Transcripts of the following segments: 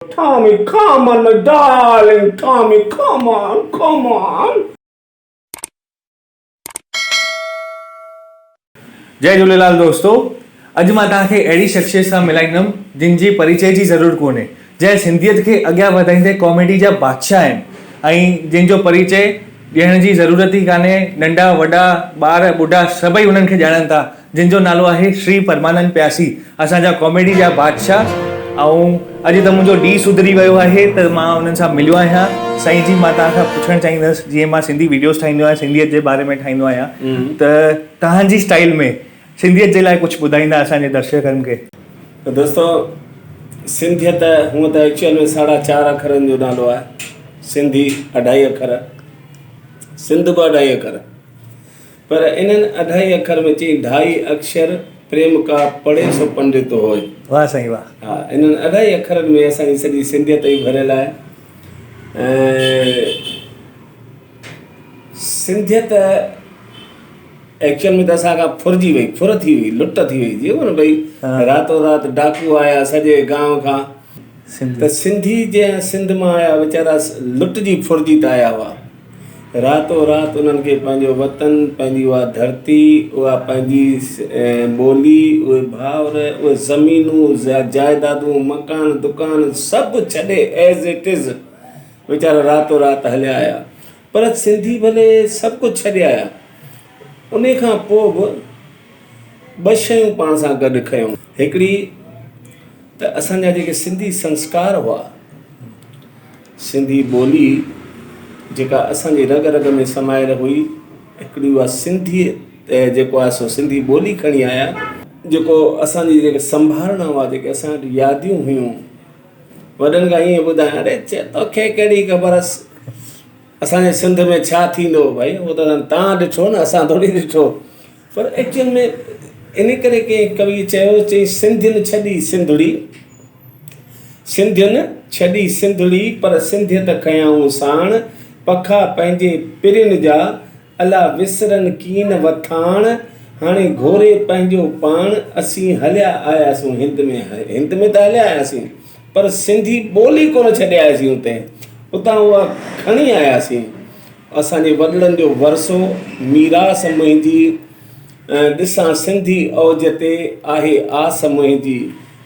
Tommy, come on, my darling. Tommy, come on, come on. जय झूलेलाल दोस्तों। अॼु मां तव्हांखे अहिड़ी शख़्सियत सां मिलाईंदुमि जिन जी परिचय जी ज़रूरत कोन्हे, जंहिं सिंधियत खे अॻियां वधाईंदे कॉमेडी जा बादशाह आहिनि ऐं जिन जो परिचय ॾियण जी ज़रूरत ई कान्हे। नंढा वॾा ॿार ॿुढा सभई उन्हनि खे ॼाणनि था, जिन जो नालो आहे श्री परमानंद प्यासी, असांजा कॉमेडी जा बादशाह। ऐं अॼु त मुंहिंजो ॾींहुं सुधरी वियो आहे त मां उन्हनि सां मिलियो आहियां। साईं जी, मां तव्हां खां पुछणु चाहींदुसि, जीअं मां सिंधी वीडियोस ठाहींदो आहियां, सिंधियत जे बारे में ठाहींदो आहियां, त तव्हांजी स्टाइल में सिंधियत जे लाइ कुझु ॿुधाईंदा असांजे दर्शकनि खे? तो दोस्तों, सिंधियत हूअं त एक्चुअल में 4.5 अखरनि जो नालो आहे। सिंधी 2.5 अखर, सिंध बि 2.5 अखर, पर इन्हनि 2.5 अखर में चई 2.5 अक्षर प्रेम का पढ़े सो पंडित होए। वाह साईं वाह। हा, इन्हनि 2.5 अखरनि में असांजी सॼी सिंधियत ई भरियल आहे। सिंधियत एक्चुअल में त असांखां फुरिजी वई, फुर थी वई, लुट थी वई, जीअं न भई रातो राति डाकू आया सॼे गांव खां, त सिंधी जंहिं सिंध मां आया वीचारा लुटजी फुरिजी त आया हुआ। रातो राति उन्हनि खे पंहिंजो वतन, पंहिंजी उहा धरती, उहा पंहिंजी ॿोली, उहे भाउर, उहे ज़मीनूं, जाइदादूं, मकान, दुकान सभु छॾे एज़ इट इज़ वीचारा रातो राति हलिया आया। पर सिंधी भले सभु कुझु छॾे आया, उन खां पोइ बि 2 शयूं पाण सां गॾु खयूं। हिकिड़ी त असांजा जेके सिंधी संस्कार हुआ, सिंधी ॿोली जेका असांजी रग रग में समायल हुई, हिकिड़ी उहा सिंधी जेको आहे सो सिंधी ॿोली खणी आया, जेको असांजी जेके संभालण हुआ, जेके असां वटि यादियूं हुयूं। वॾनि खां ईअं ॿुधायां, अरे तोखे कहिड़ी ख़बर असांजे सिंध में छा थींदो, भई उहो त तव्हां ॾिठो न, असां थोरी ॾिठो। पर एक्चुअल में इन करे कंहिं कवि चयो, चई सिंधियुनि छॾी सिंधड़ी, सिंधियुनि छॾी सिंधड़ी, पर सिंधियत खयाऊं साण, पखा पंहिंजे पिरिन जा अला विसरनि कीन वथाण, हाणे घोरे पंहिंजो पाण, असीं हलिया आयासीं हिंद में। हिंद में त हलिया आयासीं, पर सिंधी ॿोली कोन छॾे आयासीं उते, उतां उहा खणी आयासीं। असांजे वॾड़नि जो वरसो, मीरास मुंहिंजी, ॾिसां सिंधी औज ते आहे आस मुंहिंजी,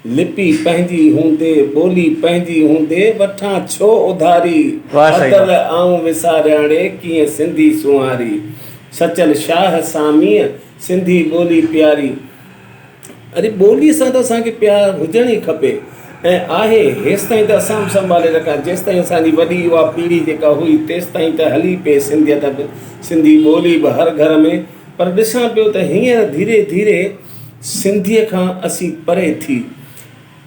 लिपि पंहिंजी हूंदे, ॿोली पंहिंजी हूंदे, वठां छो उधारी, अतल आऊं विसारियाणे कीअं सिंधी सुहारी, सचल शाह सामीअ सिंधी ॿोली प्यारी। अरे ॿोलीअ सां त असांखे प्यार हुजण ई खपे, ऐं आहे हेसि ताईं त असां बि संभाले रखा, जेसि ताईं असांजी वॾी उहा पीढ़ी जेका हुई तेसि ताईं त हली पए सिंधियत बि, सिंधी ॿोली बि हर घर में। पर ॾिसां पियो त हींअर धीरे धीरे सिंधीअ खां असीं परे थी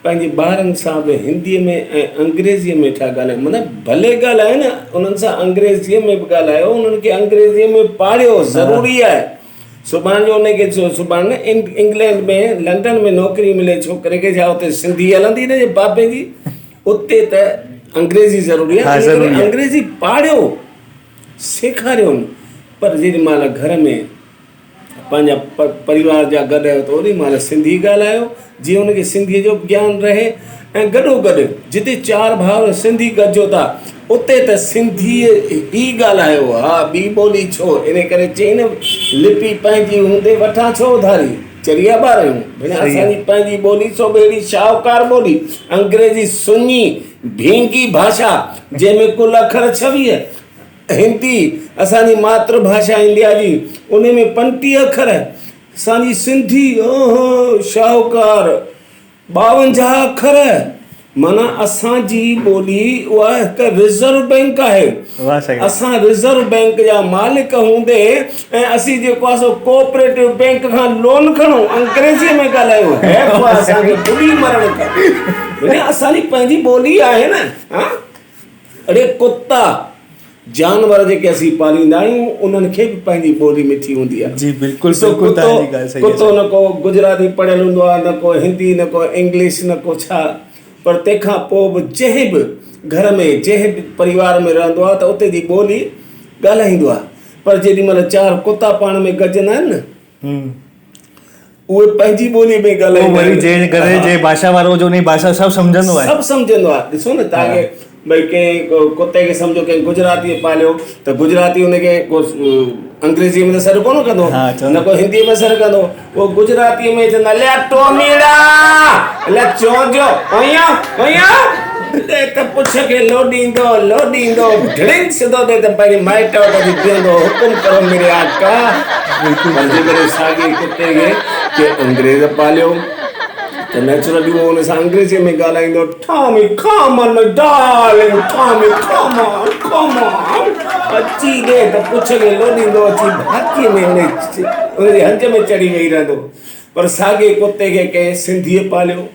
पंहिंजे ॿारनि सां बि हिंदीअ में ऐं अंग्रेज़ीअ में था ॻाल्हायूं। माना भले ॻाल्हायो न, उन्हनि सां अंग्रेज़ीअ में बि ॻाल्हायो, उन्हनि खे अंग्रेज़ीअ में पाढ़ियो, ज़रूरी आहे। सुभाणे जो उनखे सुभाणे इंग्लैंड में, लंडन में नौकिरी मिले छोकिरे खे, छा उते सिंधी हलंदी न जे बाबे जी, उते त अंग्रेज़ी ज़रूरी आहे। अंग्रेज़ी पाढ़ियो, सेखारियो। पर जेॾी महिल घर में पंहिंजा परिवार जा गॾु आहियो त ओॾी महिल सिंधी ॻाल्हायो, जीअं उनखे सिंधीअ जो ज्ञान रहे। ऐं गॾोगॾु जिते 4 भाउर सिंधी गॾिजो था, उते त सिंधीअ ई ॻाल्हायो। हा, ॿी ॿोली छो? इन करे चई न, लिपि पंहिंजी हूंदे, वठां छो उधारी, चरिया ॿार आहियूं भेण, असांजी पंहिंजी ॿोली सो अहिड़ी शाहूकार ॿोली। अंग्रेज़ी सुञी भींगी भाषा, जंहिंमें कुल अखर 26, हिंदी असांजी मातृभाषा इंडिया जी, उन में 35 अखर, असांजी सिंधी शाहूकार 52 अखर। माना असांजी ॿोली उहा हिकु रिज़र्व बैंक आहे। असां रिज़र्व बैंक जा मालिक हूंदे ऐं असीं जेको आहे सो कोऑपरेटिव बैंक खां लोन खणूं, अंग्रेज़ीअ में ॻाल्हायूं, हैफ़ आहे असांखे बुॾी मरण खपे। असांजी पंहिंजी ॿोली आहे न। हा, अड़े कुता जानवर जेके असीं पालींदा आहियूं, उन्हनि खे बि पंहिंजी ॿोली मिठी हूंदी आहे। जी बिल्कुलु बिल्कुलु, तव्हांजी ॻाल्हि सही आहे। कुतो न को गुजराती पढ़ियल हूंदो आहे, न को हिंदी, न को इंग्लिश, न को छा। पर तंहिंखां पोइ बि जंहिं बि घर में, जंहिं बि परिवार में रहंदो आहे, त उते जी ॿोली ॻाल्हाईंदो आहे। पर जेॾी महिल 4 कुता पाण में गॾजंदा आहिनि न, उहे पंहिंजी ॿोली में पोइ ॻाल्हाईंदा वरी आहिनि। जे करे जे भाषा वारो जो उन जी भाषा सभु सम्झंदो आहे। सभु सम्झंदो आहे। ॾिसो न तव्हांखे भई कंहिं कुते खे सम्झो कंहिं गुजरातीअ पालियो त गुजराती हुनखे को अंग्रेज़ीअ में त असरु कोन कंदो, न को हिंदीअ में असरु कंदो, उहो गुजरातीअ में चवंदा अलिया टोमीड़ा अलिया चोजो ओया ओया त पुछ खे लोॾींदो लोॾींदो ढिड़िंग सिधो ॾे त पंहिंजे माइट वटि बीहंदो हुकुम करो मेरे आका। पर जेकॾहिं साॻी कुते खे के अंग्रेज़ पालियो त नेचुरली उहो हुन सां अंग्रेज़ीअ में ॻाल्हाईंदो Tommy come on my darling Tommy come on अची ॾे त पुछ खे लोॾींदो अची भातीअ में हुनजे हंज में चढ़ी वेही रहंदो। पर साॻे कुते खे कंहिं सिंधीअ पालियो,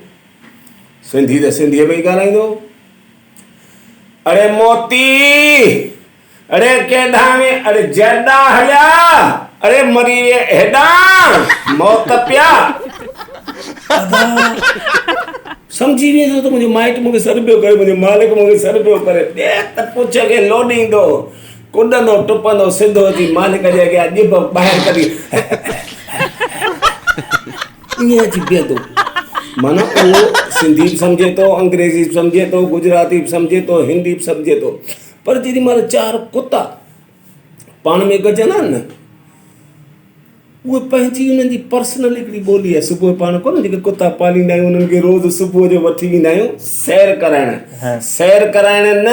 सिंधी त सिंधीअ में ई ॻाल्हाईंदो। अड़े मोती अड़े केॾां में अड़े जॾा हलिया अड़े मरी वे हेॾां मौत पिया सम्झी वेंदो त मुंहिंजो माइट मूंखे सॾु पियो करे, मुंहिंजो मालिक मूंखे सॾु पियो करे, ॾे त पुछ खे लोॾींदो कुॾंदो टुपंदो सिधो अची मालिक जे अॻियां ॼिभ ॿाहिरि कढी ईअं अची बीहंदो। माना उहो सिंधी बि सम्झे थो, अंग्रेज़ी बि सम्झे थो, गुजराती बि सम्झे थो, हिंदी बि सम्झे थो। पर जेॾी महिल चारि कुता पाण में गॾजंदा आहिनि न, उहे पंहिंजी उन्हनि जी पर्सनल हिकिड़ी ॿोली आहे। सुबुह पाण कोन जेके कुता पालींदा आहियूं उन्हनि खे रोज़ु सुबुह जो वठी वेंदा आहियूं सैर कराइण। सैर कराइण न,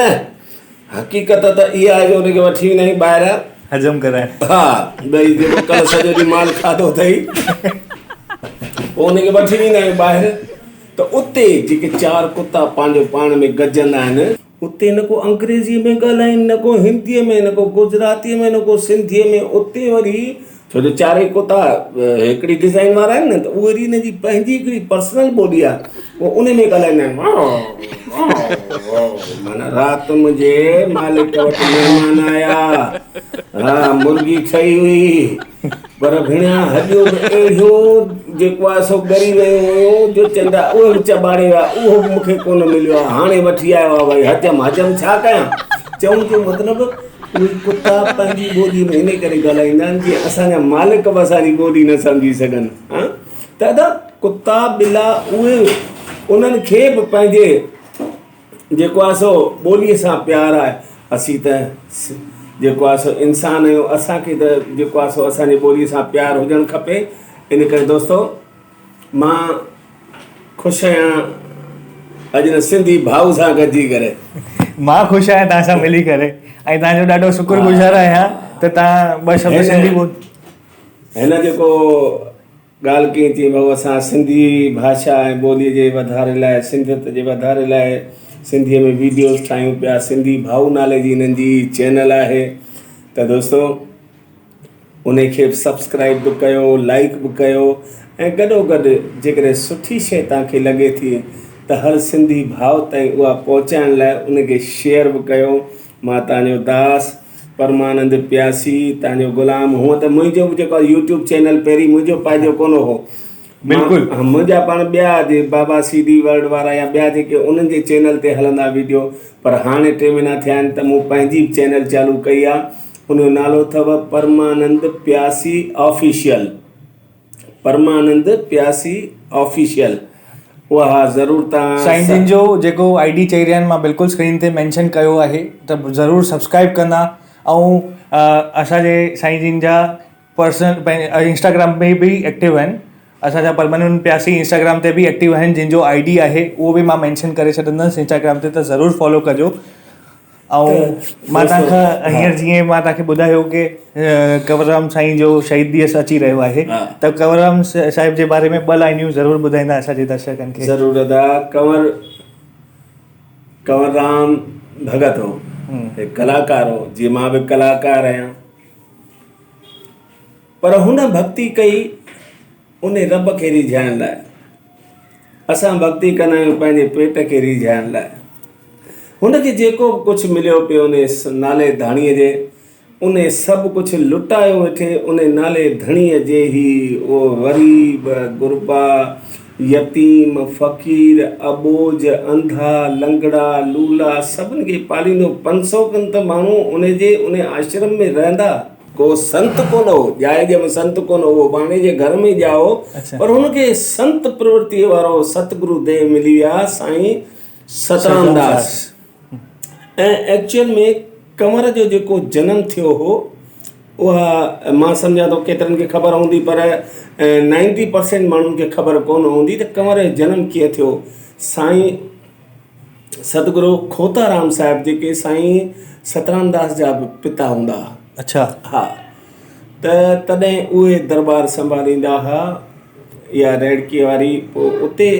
हक़ीक़त त इहा आहे जो उनखे वठी वेंदा आहियूं ॿाहिरि हज़म कराइण। हा भई जेको कल्ह सॼो ॾींहुं माल खाधो अथई पोइ उनखे वठी वेंदा आहियूं ॿाहिरि। त उते जेके चारि कुता पंहिंजो पाण में गॾजंदा आहिनि उते न को अंग्रेज़ीअ में ॻाल्हाइनि, न को हिंदीअ में, न को गुजरातीअ में, न को सिंधीअ में। उते वरी छो जो चारई कुता हिकिड़ी डिज़ाइन वारा आहिनि न, त उहे वरी हिनजी पंहिंजी हिकिड़ी पर्सनल ॿोली आहे, उहो उन में ॻाल्हाईंदा आहिनि। माना राति मुंहिंजे मालिक वटि महिमान आया, हा मुर्गी ठही हुई पर भेणिया हॾियूं बि अहिड़ियूं जेको आहे सो ॻरी वियूं हुयूं जो चंदा उहे बि चॿाड़े विया, उहो बि मूंखे कोन मिलियो आहे, हाणे वठी आयो आहे। भई हजम छा कयां? चवण जो मतिलबु उहे कुता पंहिंजी ॿोली में इन करे ॻाल्हाईंदा आहिनि जीअं असांजा मालिक बि असांजी ॿोली न सम्झी सघनि। हा दादा कुता ॿिला उहे उन्हनि खे बि पंहिंजे जेको आहे सो ॿोलीअ सां प्यारु आहे। असीं त जेको आहे सो इंसान आहियूं, असांखे त जेको आहे सो असांजी ॿोलीअ सां प्यारु हुजणु खपे। इन करे दोस्तो मां ख़ुशि आहियां अॼु न सिंधी भाऊ सां गॾिजी करे। मां ख़ुशि आहियां तव्हां सां मिली करे ऐं तव्हांजो ॾाढो शुक्रगुज़ार आहियां त तव्हां ॿ शब्द सिंधी हिन जेको ॻाल्हि कीअं थी भाऊ असां सिंधी भाषा ऐं ॿोलीअ जे वधारे लाइ, सिंधियत जे वधारे लाइ सिंधीअ में वीडियोस ठाहियूं पिया। सिंधी भाऊ नाले जी हिननि जी चैनल आहे। त दोस्तो उन खे सब्सक्राइब बि कयो, लाइक बि कयो ऐं गॾोगॾु जेकॾहिं सुठी शइ तव्हांखे लॻे थी त हर सिंधी भाउ ताईं उहा पहुचाइण लाइ उनखे शेयर बि कयो। मां तव्हांजो दास परमानंद प्यासी तव्हांजो ग़ुलाम। हूअं त मुंहिंजो बि जेको यूट्यूब चैनल पहिरीं मुंहिंजो पंहिंजो कोन हो, बिल्कुलु मुंहिंजा पाण ॿिया जे बाबा CD वर्ल्ड वारा या ॿिया जेके उन्हनि जे चैनल ते हलंदा वीडियो, पर हाणे 3 महीना थिया आहिनि त मूं पंहिंजी चैनल चालू कई आहे। उनजो नालो अथव परमानंद प्यासी ऑफिशियल, परमानंद प्यासी ऑफिशियल। उहा ज़रूरु तव्हां साईं जिन जो जेको ID चई रहिया आहिनि मां बिल्कुलु स्क्रीन ते मेंशन कयो आहे त ज़रूरु सब्सक्राइब कंदा। ऐं असांजे साईं जिन जा पर्सनल इंस्टाग्राम में बि एक्टिव आहिनि। असांजा परमानंद प्यासी इंस्टाग्राम ते बि एक्टिव आहिनि, जिन जो ID आहे उहो बि मां मेंशन करे छॾंदुसि इंस्टाग्राम ते, त ज़रूरु फॉलो कजो। ऐं मां तव्हांखां हींअर जीअं मां तव्हांखे ॿुधायो कि कंवरराम साईं जो शहीद दिवस अची रहियो आहे, त कंवरराम साहिब जे बारे में 2 लाइनियूं ज़रूरु ॿुधाईंदा असांजे दर्शकनि खे। ज़रूरु दादा। कंवरराम भगत हो, हिकु कलाकार हो, जीअं मां बि कलाकार आहियां। पर हुन भक्ति कई उन रब खे रिझाइण लाइ। असां भक्ति कंदा आहियूं पंहिंजे पेट खे रिझाइण लाइ। हुनखे जेको बि कुझु मिलियो पियो उन नाले धाणीअ जे, उन सभु कुझु लुटायो वेठे उन नाले धणीअ जे ई। उहो ग़रीब, गुरबा, यतीम, फ़क़ीर, अबोज, अंधा, लंगड़ा, लूला सभिनि खे पालींदो। 500 खनि त माण्हू उन आश्रम में रहंदा। को संत कोन हो, जाइ जे में संत कोन हो, बाणे जे घर में जाओ, अच्छा। पर हुनखे संत प्रवृत्ति वारो सतगुरु देह मिली विया साईं सतराम दास। ऐं एक्चुअल में कंवर जो जेको जनम थियो हो उहा मां सम्झां थो केतिरनि खे ख़बर हूंदी, पर 90% माण्हुनि खे ख़बर कोन हूंदी त कंवर जो जनम कीअं थियो। साईं सतगुरु खोताराम साहिब जेके साईं सतराम दास जा बि पिता हूंदा हुआ। अच्छा। हा, त तॾहिं उहे दरबार संभालींदा हुआ या रेड़की वारी। पोइ उते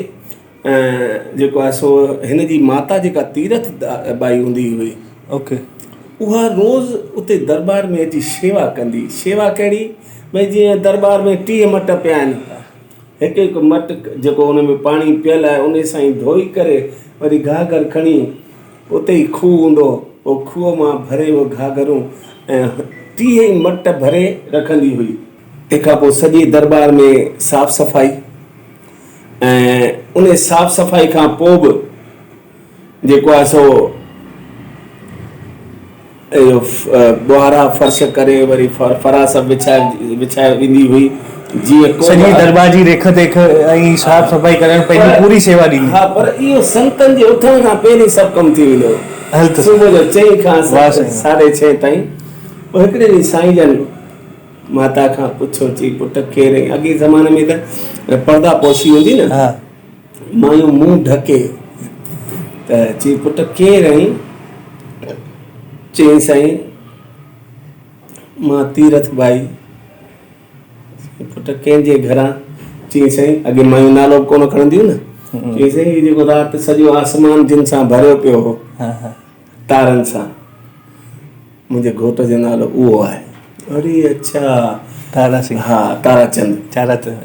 जेको आहे सो हिन जी माता जेका तीरथ बाई हूंदी हुई, ओके, उहा रोज़ उते दरबार में अची शेवा कंदी। शेवा कहिड़ी, भई जीअं दरबार में 30 मट पिया आहिनि, हिकु हिकु मट जेको हुन में पाणी पियल आहे उन सां ई धोई करे वरी घाघर खणी उते ई खूह हूंदो, पोइ खूह मां भरे उहो घाघरूं ऐं 30 मट भरे रखंदी हुई। तंहिंखां पोइ सॼे दरबार में साफ़ सफ़ाई, ऐं उन साफ़ सफ़ाई खां पोइ बि जेको आहे सो इहो ॿुहारा फर्श करे वरी फरास विछाए वेंदी हुई। जीअं सॼी दरबार जी रेख देख ऐं साफ़ सफ़ाई करण पंहिंजी पूरी सेवा ॾींदी। हा, पर इहो संतनि जे उथण खां पहिरीं सभु कमु थी वेंदो, सुबुह जो 4 खां 6:30 ताईं। पोइ हिकिड़े ॾींहुं साईं जन माता खां पुछो, चई पुट केरु आहीं? अॻे ज़माने में त पर्दा पोशी हूंदी न, मायूं मुंहुं ढके, त चई पुट केरु आहीं? चई साईं मां तीरथ बाई। पुट कंहिंजे घरां? चई साईं अॻे मायूं नालो कोन खणंदियूं न। चई साईं जेको राति सॼो आसमान जिन सां भरियो पियो हो, तारनि सां, मुंहिंजे घोट जो नालो उहो आहे। अरे अच्छा, तारा सिंह। हा, ताराचंद।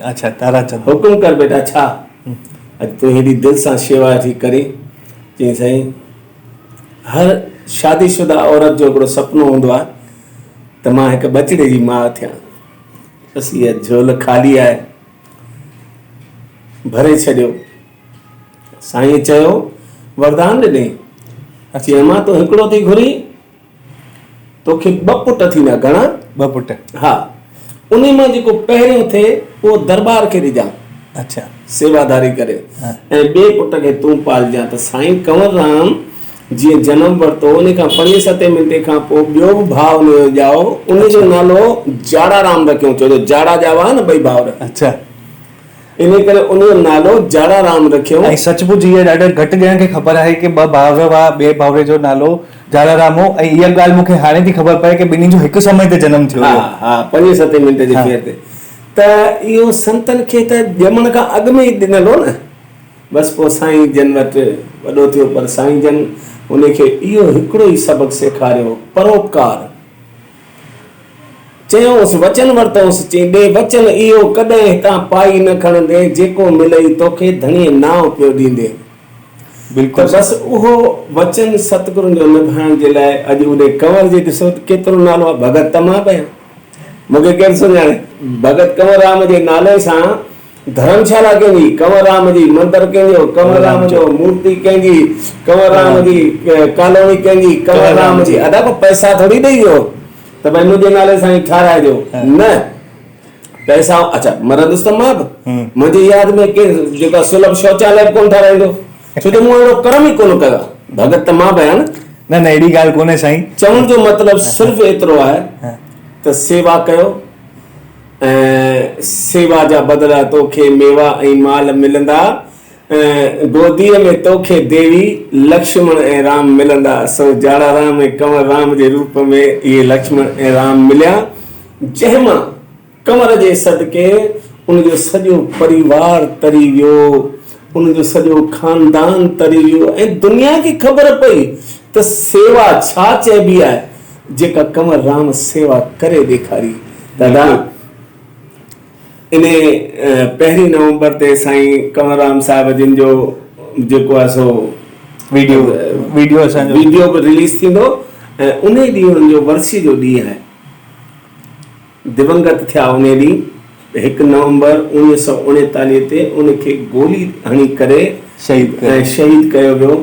अच्छा, ताराचंद। हुकुम कर बेटा, छा अॼु तूं हेॾी दिलि सां शेवा थी करे? चई साईं हर शादीशुदा औरत जो हिकिड़ो सुपिनो हूंदो आहे त मां हिकु बचिड़े जी माउ थियां। बसि इहा झोल ख़ाली आहे, भरे छॾियो। साईं चयो, वरदान ॾिनई, चई मां तो हिकिड़ो थी घुरी, तोखे 2 पुट थींदा। घणा? 2 पुट। हा, उन मां जेको पहिरियों थिए उहो दरबार खे ॾिजां। अच्छा, सेवादारी करे, ऐं 2 पुट खे तूं पालजां। त साईं कंवरराम जीअं जनम वरितो, उन खां 5-7 मिंटे खां पोइ ॿियो बि भाउ हुनजो ॼाओ, उनजो नालो जाड़ाराम रखियो। छो जो जाड़ा जा हुआ न 2 भाउर। अच्छा, इन करे उनजो नालो जाड़ाराम रखियो। ऐं सचमुच इहा ॾाढा घटि ॼणनि खे ख़बर आहे कि 2 भाउर हुआ, ॿिए भाउर जो नालो जाड़ाराम हो। ऐं इहा ॻाल्हि मूंखे हाणे थी ख़बर पए कि ॿिन्हिनि जो हिकु समय ते जनम थियो। हा, 5-7 मिंट जे फेर ते। त इहो संतनि खे त ॼमण खां अॻु में ई ॾिनल हो न। बसि पोइ साईं जन वटि वॾो थियो, पर साईं जन उनखे इहो हिकिड़ो ई सबक़ु सेखारियो, परोपकार। चयोसि, वचन वरितोसि, चई ॾे वचन इहो कॾहिं हितां पाई न खणंदे, जेको मिलई तोखे धणीअ नाव पियो ॾींदे। बिल्कुलु। बसि उहो वचन सतगुरुनि जो निभाइण जे लाइ अॼु उन कंवर जे ॾिसो केतिरो नालो आहे, भगत तमाम पिया। मूंखे केरु सुञाणे? भगत कंवरराम जे नाले सां धर्मशाला कंहिंजी, कंवरराम जी मंदरु कंहिंजो, कंवरराम जो मूर्ति कंहिंजी, कंवरराम जी कॉलोनी कंहिंजी, कंवरराम जी। अदा को पैसा थोरी ॾेई वियो त भई मुंहिंजे नाले सां ई ठाराइजो, न। पैसा, अच्छा मरंदुसि त मां बि। मुंहिंजी यादि में केरु जेका सुलभ शौचालय कोन ठाराईंदो, छो जो मूं अहिड़ो कर्म ई कोन कयो। भगत त मां बि आहियां न। न अहिड़ी ॻाल्हि कोन्हे साईं। चवण जो मतिलबु सिर्फ़ु एतिरो आहे त सेवा कयो, ऐं सेवा जा बदिला तोखे मेवा ऐं माल मिलंदा। गोदीअ में तोखे देवी लक्ष्मण ऐं राम मिलंदा। सो जाड़ाराम ऐं कंवरराम जे रूप में इहे लक्ष्मण ऐं राम मिलिया, जंहिंमां कंवर जे सदके उनजो सॼो परिवार तरी वियो, उनजो सॼो खानदान तरी वियो। ऐं दुनिया खे ख़बर पई त सेवा छा चइबी आहे, जेका कंवरराम सेवा करे ॾेखारी। दादा इन 1 नवंबर ते साईं कंवरराम साहिब जिन जो जेको आहे सो वीडियो बि रिलीज़ थींदो, ऐं उन ॾींहुं उनजो वर्सी जो ॾींहुं आहे। दिवंगत थिया उन ॾींहुं 1 नवंबर 1939 ते उनखे गोली हणी करे शहीद कयो वियो।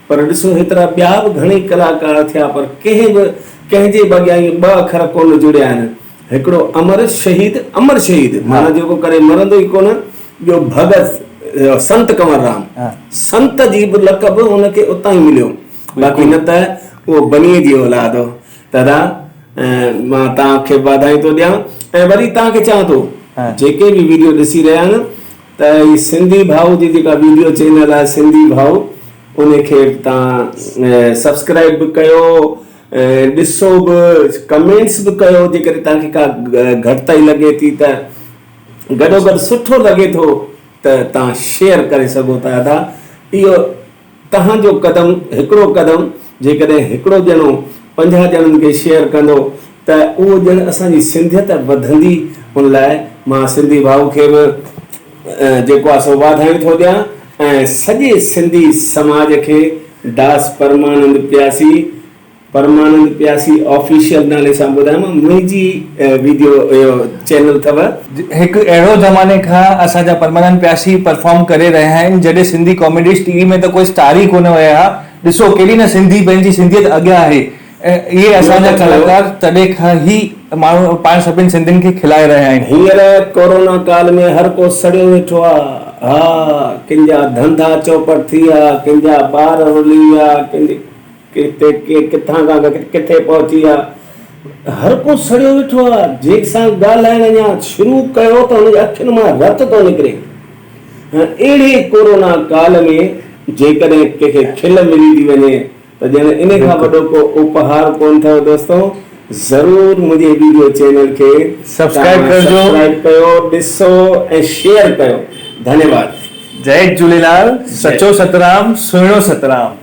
पर ॾिसो, हेतिरा ॿिया बि घणेई कलाकार थिया, पर कंहिं बि कंहिंजे बॻियां इहे 2 अखर कोन जुड़िया आहिनि। हिकिड़ो अमर शहीद माना जेको करे मरंदो ई कोन। ॿियो भगत संत कंवरराम, संत जी बि लक़ब हुनखे उतां ई मिलियो, बाक़ी न त उहो बनीअ जी औलाद हो। दादा मां तव्हांखे वाधायूं थो ॾियां ऐं वरी तव्हांखे चवां थो जेके बि वीडियो ॾिसी रहिया आहिनि त ही सिंधी भाऊ जी जेका वीडियो चैनल आहे सिंधी भाऊ, उनखे तव्हां सब्सक्राइब बि कयो, ॾिसो बि, कमेंट्स बि कयो। जेकॾहिं तव्हांखे का घटिताई लॻे थी त गॾोगॾु सुठो लॻे थो त तव्हां शेयर करे सघो था। दादा इहो तव्हांजो क़दम, हिकिड़ो क़दम जेकॾहिं हिकिड़ो ॼणो 50 ॼणनि खे शेयर कंदो त उहो ॼण असांजी सिंधियत वधंदी। उन लाइ मां सिंधी भाउ खे बि जेको आहे सो वाधायूं थो ॾियां ऐं सॼे सिंधी समाज खे दास परमानंद प्यासी ऑफिशियल नाले सां ॿुधायां। मुंहिंजी वीडियो चैनल अथव। हिकु अहिड़ो ज़माने खां असांजा परमानंद प्यासी परफॉर्म करे रहिया आहिनि जॾहिं सिंधी कॉमेडीज़ टीवी में त कोई स्टार ई कोन हुया। ॾिसो केॾी न सिंधी पंहिंजी सिंधियत अॻियां आहे। इहे असांजा कलाकार तॾहिं खां ई माण्हू पाण सभिनि सिंधियुनि खे खिलाए रहिया आहिनि। हींअर कोरोना काल में हर को सड़ियो वेठो आहे। हा, कंहिंजा धंधा चौपट थी विया, कंहिंजा ॿार रुली विया, किथां खां किथे पहुची विया, हर को सड़ियो वेठो आहे। जंहिंसां ॻाल्हाइण अञा शुरू कयो त हुनजी अखियुनि मां रत थो निकिरे। अहिड़े कोरोना काल में जेकॾहिं कंहिंखे खिल मिली थी वञे त ॼण इन खां वॾो को उपहार कोन अथव। दोस्तो ज़रूर मुंहिंजे वीडियो चैनल खे सब्सक्राइब कयो, ॾिसो ऐं शेयर कयो। धन्यवाद। जय झूलेलाल। सचो सतराम, सुहिणो सतराम।